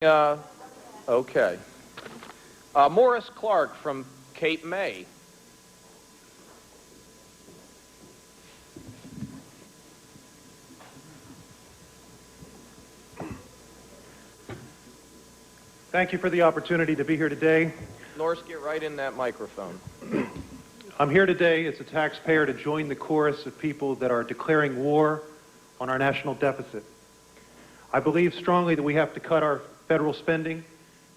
Uh, okay. Morris Clark from Cape May. Thank you for the opportunity to be here today. Norris, get right in that microphone. I'm here today as a taxpayer to join the chorus of people that are declaring war on our national deficit. I believe strongly that we have to cut our federal spending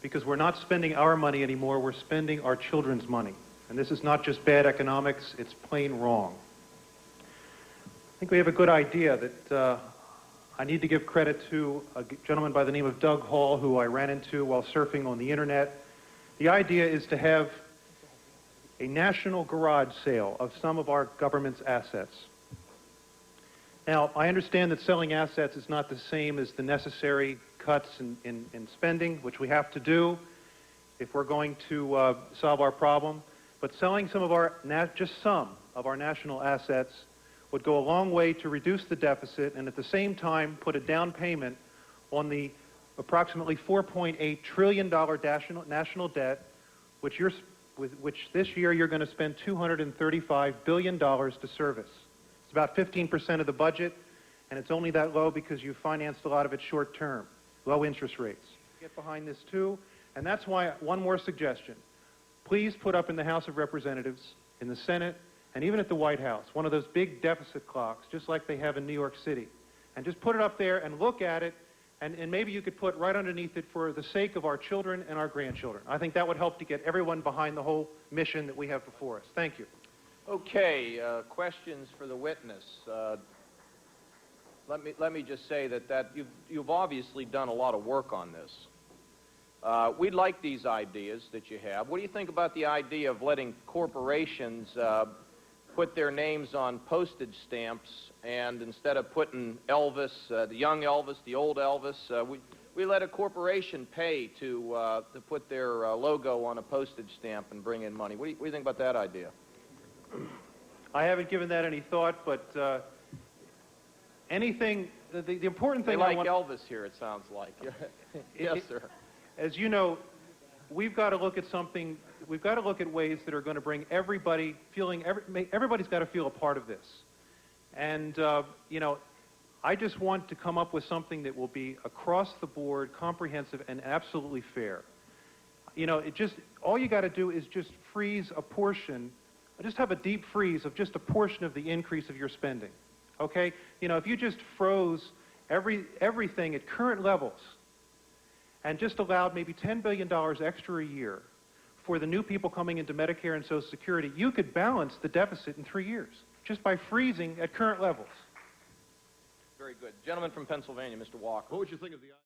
because we're not spending our money anymore, we're spending our children's money. And this is not just bad economics, it's plain wrong. I think we have a good idea that I need to give credit to a gentleman by the name of Doug Hall, who I ran into while surfing on the internet. The idea is to have a national garage sale of some of our government's assets. Now, I understand that selling assets is not the same as the necessary cuts in spending, which we have to do if we're going to solve our problem. But selling some of our, just some of our national assets would go a long way to reduce the deficit and at the same time put a down payment on the approximately $4.8 trillion national debt, which this year you're going to spend $235 billion to service. It's about 15% of the budget, and it's only that low because you financed a lot of it short term, low interest rates. Get behind this too, and that's why one more suggestion. Please put up in the House of Representatives, in the Senate, and even at the White House, one of those big deficit clocks, just like they have in New York City. And just put it up there and look at it, and maybe you could put right underneath it for the sake of our children and our grandchildren. I think that would help to get everyone behind the whole mission that we have before us. Thank you. Okay, questions for the witness. Let me just say that you've obviously done a lot of work on this. We like these ideas that you have. What do you think about the idea of letting corporations put their names on postage stamps, and instead of putting Elvis, the young Elvis, the old Elvis, we let a corporation pay to put their logo on a postage stamp and bring in money? What do you think about that idea? I haven't given that any thought, but anything, the important thing they like Elvis here, it sounds like. Yes, sir. As you know, we've got to look at something, we've got to look at ways that are going to bring everybody everybody's got to feel a part of this. And, you know, I just want to come up with something that will be across the board, comprehensive, and absolutely fair. You know, all you got to do is just freeze a portion, just have a deep freeze of just a portion of the increase of your spending, okay? You know, if you just froze everything at current levels and just allowed maybe $10 billion extra a year for the new people coming into Medicare and Social Security, you could balance the deficit in 3 years just by freezing at current levels. Very good. Gentleman from Pennsylvania, Mr. Walker. What would you think of the